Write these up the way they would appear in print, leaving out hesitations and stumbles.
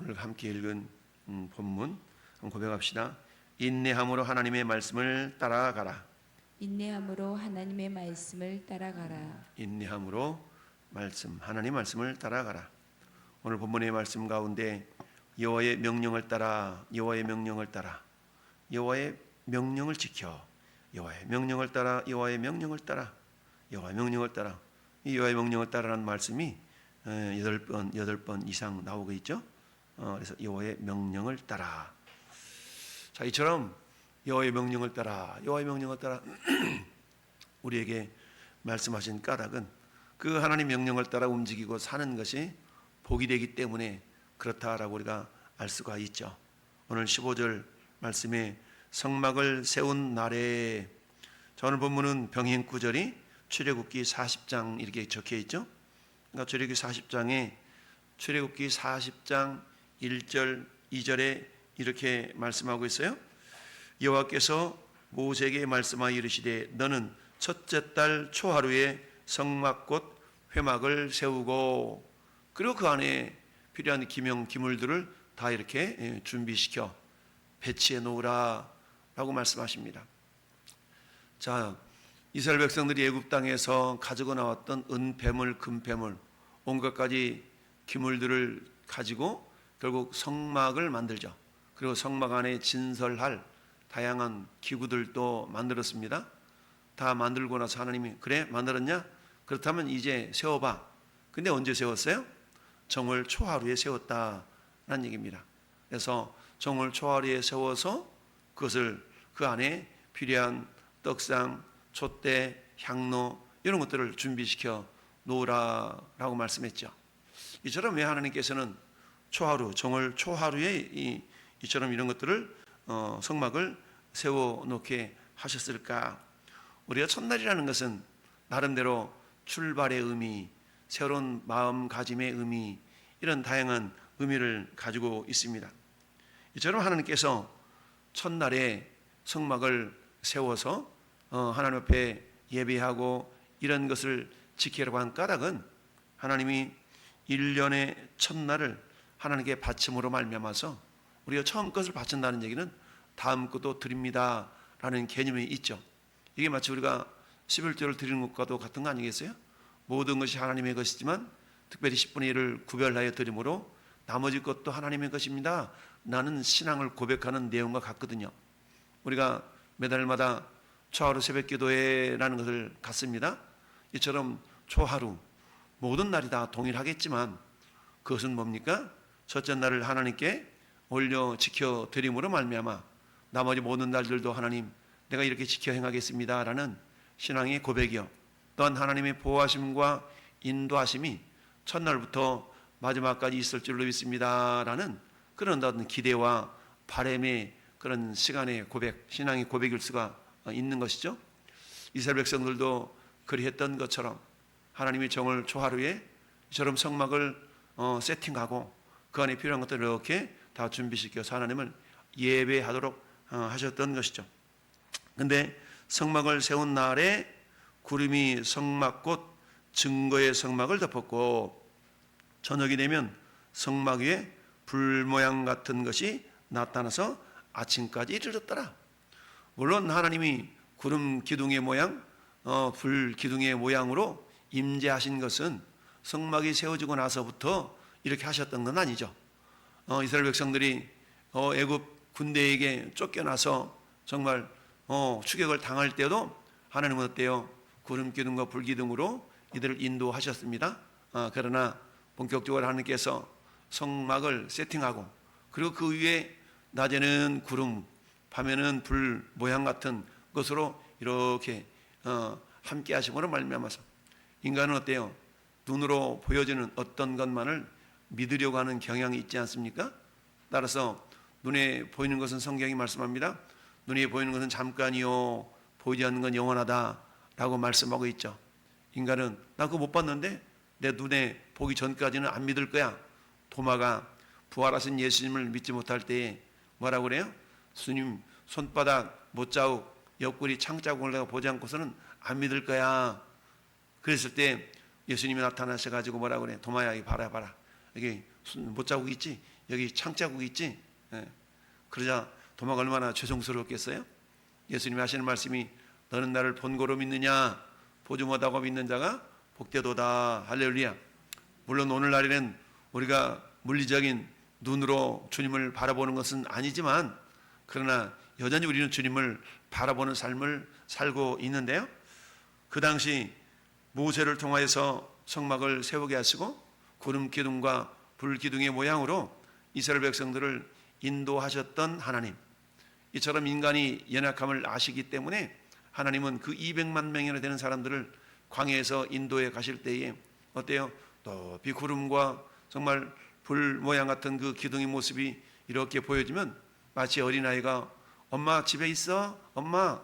오늘 함께 읽은 본문 한번 고백합시다. 인내함으로 하나님의 말씀을 따라가라. 인내함으로 하나님의 말씀을 따라가라. 인내함으로 하나님 말씀을 따라가라. 오늘 본문의 말씀 가운데 여호와의 명령을 따라, 여호와의 명령을 따라, 여호와의 명령을 지켜, 여호와의 명령을 따라, 여호와의 명령을 따라, 여호와의 명령을 따라. 이 여호와의 명령을 따라라는 말씀이 8번 이상 나오고 있죠. 그래서 여호와의 명령을 따라. 자, 이처럼 여호와의 명령을 따라, 여호와의 명령을 따라 우리에게 말씀하신 까닭은 그 하나님 명령을 따라 움직이고 사는 것이 복이 되기 때문에 그렇다라고 우리가 알 수가 있죠. 오늘 15절 말씀에 성막을 세운 날에, 오늘 본문은 병행 구절이 출애굽기 40장 이렇게 적혀 있죠. 그러니까 출애굽기 40장 1절 2절에 이렇게 말씀하고 있어요. 여호와께서 모세에게 말씀하여 이르시되 너는 첫째 달 초하루에 성막 곧 회막을 세우고, 그리고 그 안에 필요한 기물들을 다 이렇게 준비시켜 배치해 놓으라 라고 말씀하십니다. 자, 이스라엘 백성들이 애굽 땅에서 가지고 나왔던 은폐물, 금폐물, 온갖 가지 기물들을 가지고 결국 성막을 만들죠. 그리고 성막 안에 진설할 다양한 기구들도 만들었습니다. 다 만들고 나서 하나님이 그래 만들었냐? 그렇다면 이제 세워봐. 근데 언제 세웠어요? 정월 초하루에 세웠다라는 얘기입니다. 그래서 정월 초하루에 세워서 그것을 그 안에 필요한 떡상, 촛대, 향로 이런 것들을 준비시켜 놓으라라고 말씀했죠. 이처럼 왜 하나님께서는 초하루, 정월 초하루에 이처럼 이런 것들을 성막을 세워놓게 하셨을까? 우리가 첫날이라는 것은 나름대로 출발의 의미, 새로운 마음가짐의 의미, 이런 다양한 의미를 가지고 있습니다. 이처럼 하나님께서 첫날에 성막을 세워서 하나님 앞에 예배하고 이런 것을 지키려고 한 까닭은 하나님이 1년의 첫날을 하나님께 바침으로 말미암아서 우리가 처음 것을 바친다는 얘기는 다음 것도 드립니다 라는 개념이 있죠. 이게 마치 우리가 11조를 드리는 것과도 같은 거 아니겠어요? 모든 것이 하나님의 것이지만 특별히 10분의 1을 구별하여 드림으로 나머지 것도 하나님의 것입니다 라는 신앙을 고백하는 내용과 같거든요. 우리가 매달마다 초하루 새벽기도회라는 것을 갖습니다. 이처럼 초하루 모든 날이 다 동일하겠지만 그것은 뭡니까? 첫째 날을 하나님께 올려 지켜 드림으로 말미암아 나머지 모든 날들도 하나님 내가 이렇게 지켜 행하겠습니다 라는 신앙의 고백이요, 또한 하나님의 보호하심과 인도하심이 첫날부터 마지막까지 있을 줄로 믿습니다 라는 그런 어떤 기대와 바람의 그런 시간의 고백, 신앙의 고백일 수가 있는 것이죠. 이스라엘 백성들도 그리했던 것처럼 하나님이 정월 초하루에 이처럼 성막을 세팅하고 그 안에 필요한 것들을 이렇게 다 준비시켜서 하나님을 예배하도록 하셨던 것이죠. 근데 성막을 세운 날에 구름이 성막 곧 증거의 성막을 덮었고 저녁이 되면 성막 위에 불 모양 같은 것이 나타나서 아침까지 이르렀더라. 물론 하나님이 구름 기둥의 모양, 불 기둥의 모양으로 임재하신 것은 성막이 세워지고 나서부터 이렇게 하셨던 건 아니죠. 이스라엘 백성들이 애굽 군대에게 쫓겨나서 정말 추격을 당할 때도 하나님은 어때요? 구름 기둥과 불 기둥으로 이들을 인도하셨습니다. 그러나 본격적으로 하나님께서 성막을 세팅하고 그리고 그 위에 낮에는 구름, 밤에는 불 모양 같은 것으로 이렇게 함께 하심으로 말미암아서 인간은 어때요? 눈으로 보여지는 어떤 것만을 믿으려고 하는 경향이 있지 않습니까? 따라서 눈에 보이는 것은 성경이 말씀합니다. 눈에 보이는 것은 잠깐이요 보이지 않는 건 영원하다 라고 말씀하고 있죠. 인간은 나 그거 못 봤는데 내 눈에 보기 전까지는 안 믿을 거야. 도마가 부활하신 예수님을 믿지 못할 때에 뭐라고 그래요? 주님 손바닥 못자국 옆구리 창자국을 내가 보지 않고서는 안 믿을 거야. 그랬을 때 예수님이 나타나셔가지고 뭐라고 그래? 도마야, 이거 봐라. 이게 못자국 있지, 여기 창자국 있지. 예. 그러자 도마가 얼마나 죄송스러웠겠어요? 예수님이 하시는 말씀이 너는 나를 본고로 믿느냐, 보지 못하고 믿는 자가 복되도다. 할렐루야. 물론 오늘날에는 우리가 물리적인 눈으로 주님을 바라보는 것은 아니지만, 그러나 여전히 우리는 주님을 바라보는 삶을 살고 있는데요. 그 당시 모세를 통하여서 성막을 세우게 하시고 구름 기둥과 불 기둥의 모양으로 이스라엘 백성들을 인도하셨던 하나님, 이처럼 인간이 연약함을 아시기 때문에 하나님은 그 200만 명이나 되는 사람들을 광야에서 인도해 가실 때에 어때요? 높이 구름과 정말 불 모양 같은 그 기둥의 모습이 이렇게 보여지면 마치 어린아이가 엄마 집에 있어? 엄마,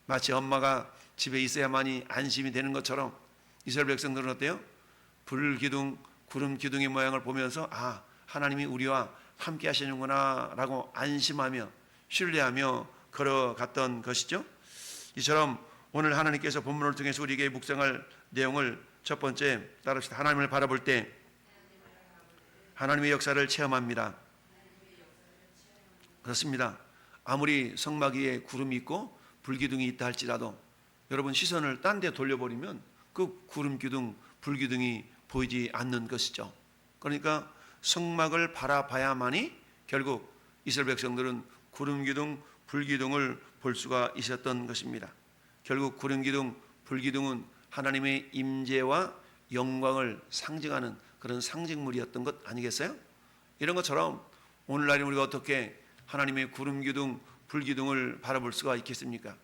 마치 엄마가 집에 있어야만이 안심이 되는 것처럼 이스라엘 백성들은 어때요? 불 기둥, 구름 기둥의 모양을 보면서 아, 하나님이 우리와 함께 하시는구나 라고 안심하며 신뢰하며 걸어갔던 것이죠. 이처럼 오늘 하나님께서 본문을 통해서 우리에게 묵상할 내용을 첫 번째 따릅시다. 하나님을 바라볼 때 하나님의 역사를 체험합니다. 그렇습니다. 아무리 성막 위에 구름이 있고 불기둥이 있다 할지라도 여러분 시선을 딴 데 돌려버리면 그 구름 기둥, 불 기둥이 보이지 않는 것이죠. 그러니까 성막을 바라봐야만이 결국 이스라엘 백성들은 구름 기둥, 불 기둥을 볼 수가 있었던 것입니다. 결국 구름 기둥, 불 기둥은 하나님의 임재와 영광을 상징하는 그런 상징물이었던 것 아니겠어요? 이런 것처럼 오늘날 우리가 어떻게 하나님의 구름 기둥, 불 기둥을 바라볼 수가 있겠습니까?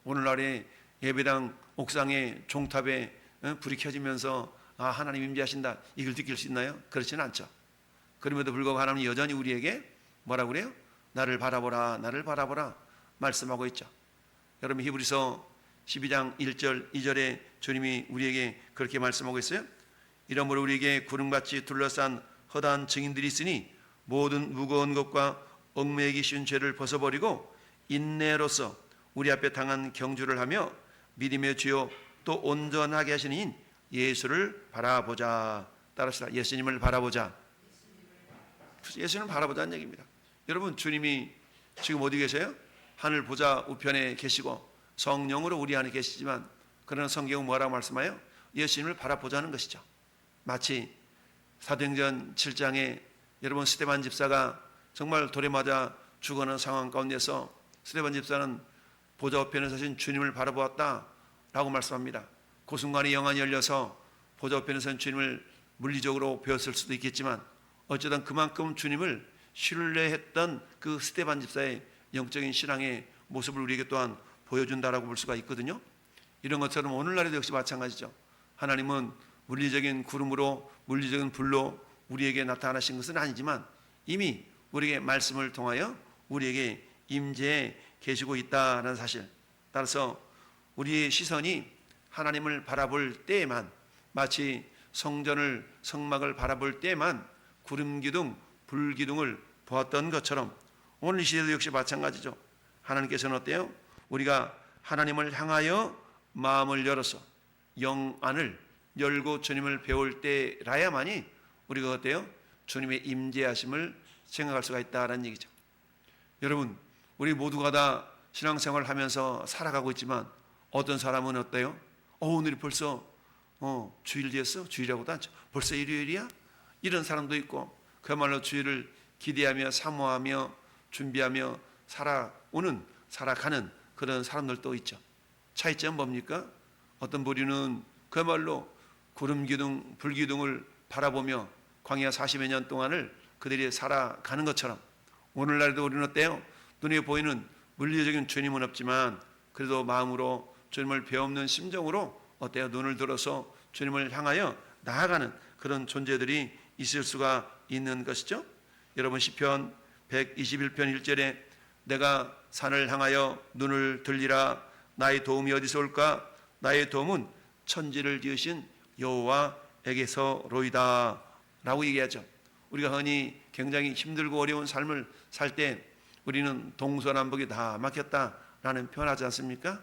오늘날에 예배당 옥상에 종탑에 불이 켜지면서 아, 하나님 임재하신다, 이걸 느낄 수 있나요? 그렇지는 않죠. 그럼에도 불구하고 하나님이 여전히 우리에게 뭐라고 그래요? 나를 바라보라, 나를 바라보라 말씀하고 있죠. 여러분 히브리서 12장 1절 2절에 주님이 우리에게 그렇게 말씀하고 있어요. 이러므로 우리에게 구름같이 둘러싼 허다한 증인들이 있으니 모든 무거운 것과 얽매이기 쉬운 죄를 벗어버리고 인내로서 우리 앞에 당한 경주를 하며 믿음의 주요 또 온전하게 하시는 이인 예수를 바라보자. 따라합시다. 예수님을 바라보자. 예수님을 바라보자는 얘기입니다. 여러분 주님이 지금 어디 계세요? 하늘 보좌 우편에 계시고 성령으로 우리 안에 계시지만, 그러나 성경은 뭐라고 말씀해요? 예수님을 바라보자는 것이죠. 마치 사도행전 7장에 여러분 스데반 집사가 정말 돌에 맞아 죽어가는 상황 가운데서 스데반 집사는 보좌 우편에 서신 주님을 바라보았다 라고 말씀합니다. 그 순간에 영안이 열려서 보좌 우편에 선 주님을 물리적으로 배웠을 수도 있겠지만 어쩌든 그만큼 주님을 신뢰했던 그 스데반 집사의 영적인 신앙의 모습을 우리에게 또한 보여준다라고 볼 수가 있거든요. 이런 것처럼 오늘날에도 역시 마찬가지죠. 하나님은 물리적인 구름으로 물리적인 불로 우리에게 나타나신 것은 아니지만 이미 우리에게 말씀을 통하여 우리에게 임재해 계시고 있다는 사실, 따라서 우리의 시선이 하나님을 바라볼 때에만, 마치 성전을 성막을 바라볼 때에만 구름 기둥, 불 기둥을 보았던 것처럼 오늘 이 시대도 역시 마찬가지죠. 하나님께서는 어때요? 우리가 하나님을 향하여 마음을 열어서 영안을 열고 주님을 배울 때라야만이 우리가 어때요? 주님의 임재하심을 생각할 수가 있다는 얘기죠. 여러분 우리 모두가 다 신앙생활을 하면서 살아가고 있지만 어떤 사람은 어때요? 오늘이 벌써 주일 됐어? 주일이라고도 않죠. 벌써 일요일이야? 이런 사람도 있고 그야말로 주일을 기대하며 사모하며 준비하며 살아가는 그런 사람들도 있죠. 차이점은 뭡니까? 어떤 부류는 그야말로 구름기둥, 불기둥을 바라보며 광야 40여 년 동안을 그들이 살아가는 것처럼 오늘날에도 우리는 어때요? 눈에 보이는 물리적인 주님은 없지만 그래도 마음으로 주님을 배우는 심정으로 어때요? 눈을 들어서 주님을 향하여 나아가는 그런 존재들이 있을 수가 있는 것이죠. 여러분 시편 121편 1절에 내가 산을 향하여 눈을 들리라 나의 도움이 어디서 올까? 나의 도움은 천지를 지으신 여호와에게서로이다 라고 얘기하죠. 우리가 흔히 굉장히 힘들고 어려운 삶을 살 때 우리는 동서남북이 다 막혔다라는 표현하지 않습니까?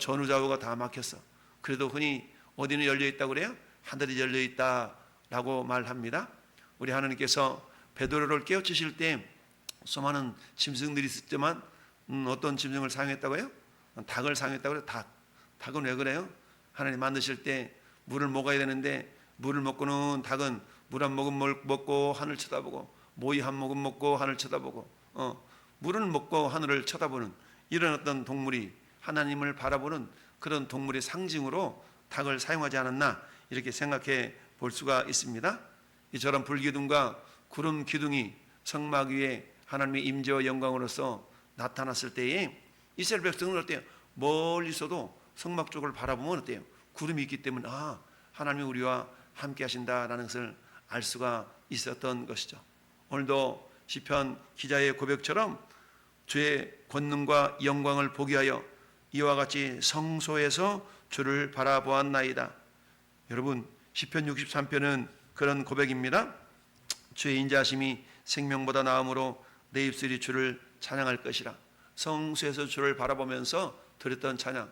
전후좌우가 다 막혔어. 그래도 흔히 어디는 열려있다고 그래요? 하늘이 열려있다라고 말합니다. 우리 하나님께서 베드로를 깨우치실 때 수많은 짐승들이 있었지만 어떤 짐승을 사용했다고요? 닭을 사용했다고요? 닭은 왜 그래요? 하나님 만드실 때 물을 먹어야 되는데 물을 먹고는 닭은 물 한 모금 먹고 하늘 쳐다보고 모이 한 모금 먹고 하늘 쳐다보고 물을 먹고 하늘을 쳐다보는 이런 어떤 동물이 하나님을 바라보는 그런 동물의 상징으로 닭을 사용하지 않았나 이렇게 생각해 볼 수가 있습니다. 이처럼 불기둥과 구름 기둥이 성막 위에 하나님의 임재와 영광으로서 나타났을 때에 이스라엘 백성은 어때요? 멀리서도 성막 쪽을 바라보면 어때요? 구름이 있기 때문에 하나님이 우리와 함께 하신다라는 것을 알 수가 있었던 것이죠. 오늘도 시편 기자의 고백처럼 주의 권능과 영광을 보기 위하여 이와 같이 성소에서 주를 바라보았나이다. 여러분 시편 63편은 그런 고백입니다. 주의 인자하심이 생명보다 나음으로 내 입술이 주를 찬양할 것이라. 성소에서 주를 바라보면서 드렸던 찬양,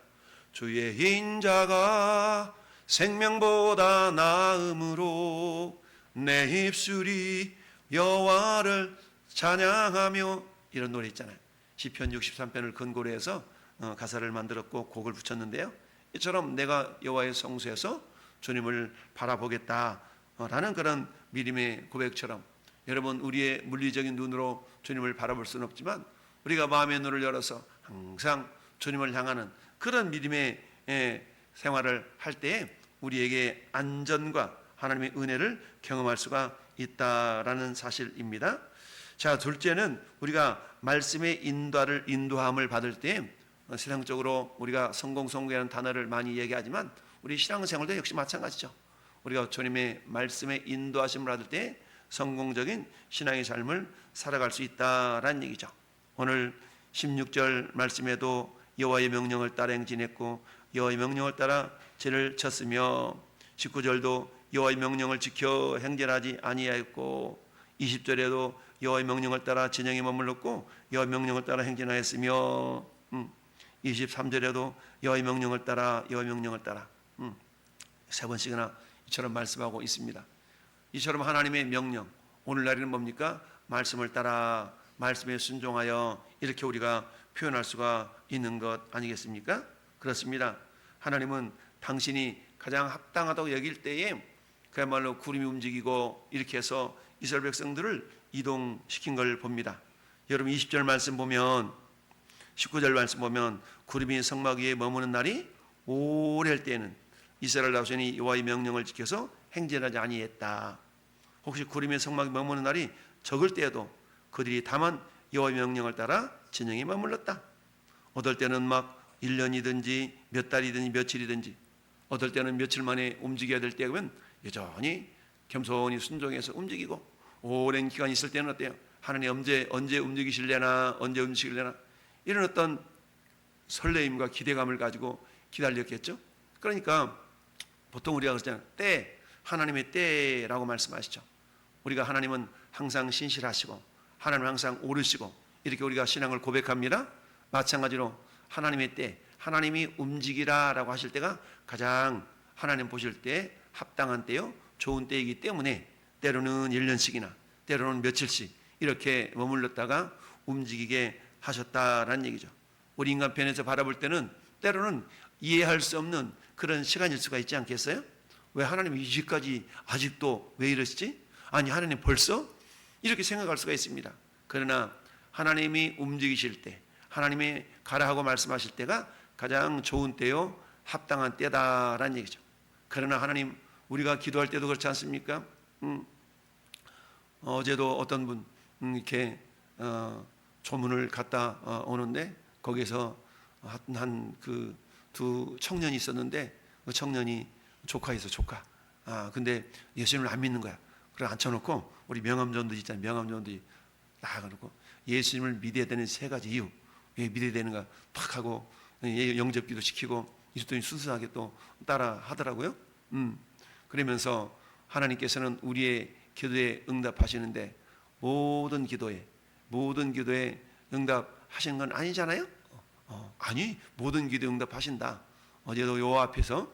주의 인자가 생명보다 나음으로 내 입술이 여호와를 찬양하며, 이런 노래 있잖아요. 시편 63편을 근거로 해서 가사를 만들었고 곡을 붙였는데요. 이처럼 내가 여호와의 성소에서 주님을 바라보겠다라는 그런 믿음의 고백처럼, 여러분 우리의 물리적인 눈으로 주님을 바라볼 수는 없지만 우리가 마음의 눈을 열어서 항상 주님을 향하는 그런 믿음의 생활을 할 때에 우리에게 안전과 하나님의 은혜를 경험할 수가 있다라는 사실입니다. 자, 둘째는 우리가 말씀의 인도함을 받을 때, 세상적으로 우리가 성공성공이라는 단어를 많이 얘기하지만 우리 신앙생활도 역시 마찬가지죠. 우리가 주님의 말씀의 인도하심을 받을 때 성공적인 신앙의 삶을 살아갈 수 있다라는 얘기죠. 오늘 16절 말씀에도 여호와의 명령을 따라 행진했고 여호와의 명령을 따라 죄를 졌으며, 19절도 여호와의 명령을 지켜 행진하지 아니하였고, 20절에도 여호와의 명령을 따라 진영에 머물렀고 여호와의 명령을 따라 행진하였으며, 23절에도 여호와의 명령을 따라 세 번씩이나 이처럼 말씀하고 있습니다. 이처럼 하나님의 명령, 오늘날에는 뭡니까? 말씀을 따라, 말씀에 순종하여, 이렇게 우리가 표현할 수가 있는 것 아니겠습니까? 그렇습니다. 하나님은 당신이 가장 합당하다고 여길 때에 그야말로 구름이 움직이고 이렇게 해서 이스라엘 백성들을 이동시킨 걸 봅니다. 여러분 20절 말씀 보면, 19절 말씀 보면 구름이 성막 위에 머무는 날이 오래할 때에는 이스라엘 자손이 여호와의 명령을 지켜서 행진하지 아니했다. 혹시 구름이 성막에 머무는 날이 적을 때에도 그들이 다만 여호와의 명령을 따라 진영에 머물렀다. 어떨 때는 막 1년이든지 몇 달이든지 며칠이든지, 어떨 때는 며칠 만에 움직여야 될 때면 여전히 겸손히 순종해서 움직이고, 오랜 기간 있을 때는 어때요? 하나님 언제 움직이실래나, 언제 움직이실래나, 이런 어떤 설레임과 기대감을 가지고 기다렸겠죠. 그러니까 보통 우리가 그러잖아요. 때, 하나님의 때라고 말씀하시죠. 우리가 하나님은 항상 신실하시고 하나님은 항상 오르시고 이렇게 우리가 신앙을 고백합니다. 마찬가지로 하나님의 때, 하나님이 움직이라라고 하실 때가 가장 하나님 보실 때 합당한 때요, 좋은 때이기 때문에 때로는 1년씩이나 때로는 며칠씩 이렇게 머물렀다가 움직이게 하셨다라는 얘기죠. 우리 인간 편에서 바라볼 때는 때로는 이해할 수 없는 그런 시간일 수가 있지 않겠어요? 왜 하나님이 이제까지 아직도 왜 이러시지? 아니 하나님 벌써? 이렇게 생각할 수가 있습니다. 그러나 하나님이 움직이실 때, 하나님이 가라 하고 말씀하실 때가 가장 좋은 때요, 합당한 때다라는 얘기죠. 그러나 하나님, 우리가 기도할 때도 그렇지 않습니까? 어제도 어떤 분 이렇게 조문을 갔다 오는데 거기서 한 그 두 청년이 있었는데 그 청년이 조카에서 조카. 근데 예수님을 안 믿는 거야. 그래 앉혀놓고 우리 명함전도 있잖아요. 명함전도 나가놓고 예수님을 믿어야 되는 세 가지 이유, 왜 믿어야 되는가 탁 하고 영접기도 시키고 이랬더니 순수하게 또 따라 하더라고요. 그러면서 하나님께서는 우리의 기도에 응답하시는데 모든 기도에 응답하시는 건 아니잖아요. 아니, 모든 기도에 응답하신다. 어제도 요 앞에서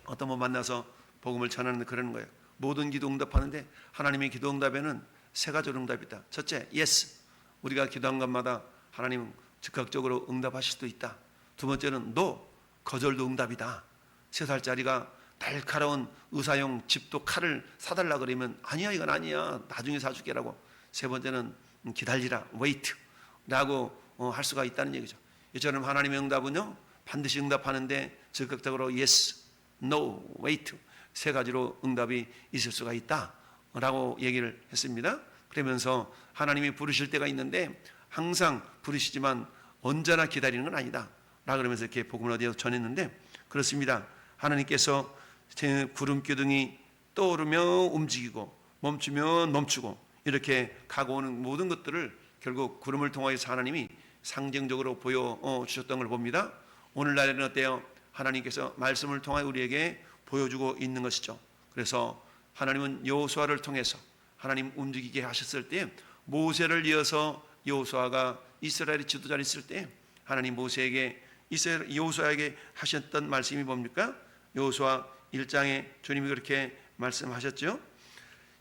어떤 분 만나서 복음을 전하는데 그러는 거예요. 모든 기도 응답하는데 하나님의 기도 응답에는 세 가지 응답이다. 첫째, yes. 우리가 기도한 것마다 하나님은 즉각적으로 응답하실 수도 있다. 두 번째는 no. 거절도 응답이다. 3살짜리가 날카로운 의사용 집도 칼을 사달라 그러면 아니야, 이건 아니야, 나중에 사줄게라고. 세 번째는 기다리라, wait 라고 할 수가 있다는 얘기죠. 이처럼 하나님의 응답은요, 반드시 응답하는데 적극적으로 yes, no, wait 세 가지로 응답이 있을 수가 있다라고 얘기를 했습니다. 그러면서 하나님이 부르실 때가 있는데 항상 부르시지만 언제나 기다리는 건 아니다 라 그러면서 이렇게 복음을 어디에서 전했는데, 그렇습니다. 하나님께서 구름 기둥이 떠오르며 움직이고 멈추면 멈추고 이렇게 가고 오는 모든 것들을 결국 구름을 통하여서 하나님이 상징적으로 보여주셨던 걸 봅니다. 오늘날에는 어때요? 하나님께서 말씀을 통하여 우리에게 보여주고 있는 것이죠. 그래서 하나님은 여호수아를 통해서 하나님 움직이게 하셨을 때, 모세를 이어서 여호수아가 이스라엘의 지도자를 있을 때 하나님 모세에게 여호수아에게 하셨던 말씀이 뭡니까? 여호수아 1장에 주님이 그렇게 말씀하셨죠.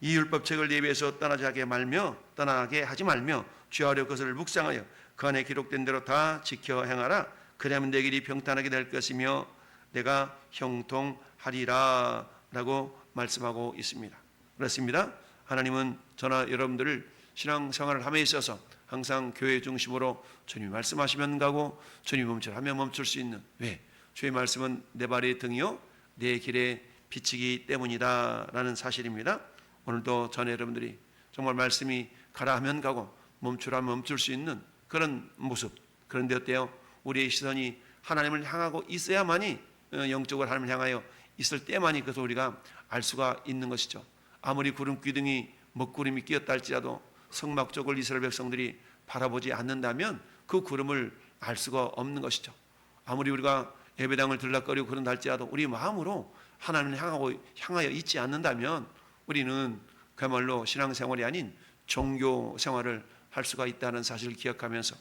이 율법책을 예비해서 떠나게 하지 말며 주야로 그것을 묵상하여 그 안에 기록된 대로 다 지켜 행하라. 그러면 내 길이 평탄하게 될 것이며 내가 형통하리라 라고 말씀하고 있습니다. 그렇습니다. 하나님은 저나 여러분들을 신앙생활을 함에 있어서 항상 교회 중심으로 주님이 말씀하시면 가고 주님이 멈추라면 멈출 수 있는, 왜? 주의 말씀은 내 발의 등이요 내 길에 비치기 때문이다 라는 사실입니다. 오늘도 저는 여러분들이 정말 말씀이 가라 하면 가고 멈추라면 멈출 수 있는 그런 모습. 그런데 어때요? 우리의 시선이 하나님을 향하고 있어야만이, 영적으로 하나님을 향하여 있을 때만이 그것을 우리가 알 수가 있는 것이죠. 아무리 구름 기둥이 먹구름이 끼었다 할지라도 성막 쪽을 이스라엘 백성들이 바라보지 않는다면 그 구름을 알 수가 없는 것이죠. 아무리 우리가 예배당을 들락거리고 그런다 할지라도 우리 마음으로 하나님을 향하여 있지 않는다면 우리는 그야말로 신앙생활이 아닌 종교생활을 할 수가 있다는 사실을 기억하면서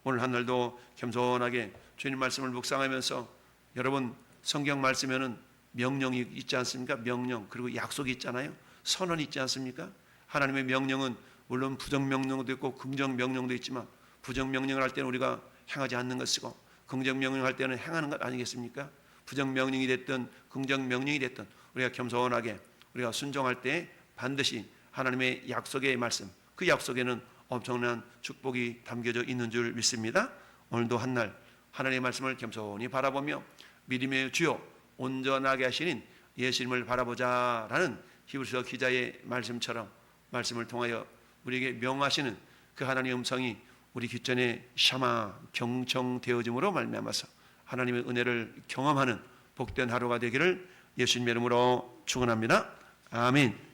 오늘 한 날도 겸손하게 주님 말씀을 묵상하면서, 여러분 성경 말씀에는 명령이 있지 않습니까? 명령, 그리고 약속이 있잖아요. 선언이 있지 않습니까? 하나님의 명령은 물론 부정명령도 있고 긍정명령도 있지만 부정명령을 할 때는 우리가 행하지 않는 것이고 긍정명령을 할 때는 행하는 것 아니겠습니까? 부정명령이 됐든 긍정명령이 됐든 우리가 겸손하게 우리가 순종할 때 반드시 하나님의 약속의 말씀, 그 약속에는 엄청난 축복이 담겨져 있는 줄 믿습니다. 오늘도 한날 하나님의 말씀을 겸손히 바라보며 믿음의 주요 온전하게 하시는 예수님을 바라보자라는 히브리서 기자의 말씀처럼 말씀을 통하여 우리에게 명하시는 그 하나님의 음성이 우리 귓전에 샤마 경청되어짐으로 말미암아서 하나님의 은혜를 경험하는 복된 하루가 되기를 예수님의 이름으로 축원합니다. 아멘.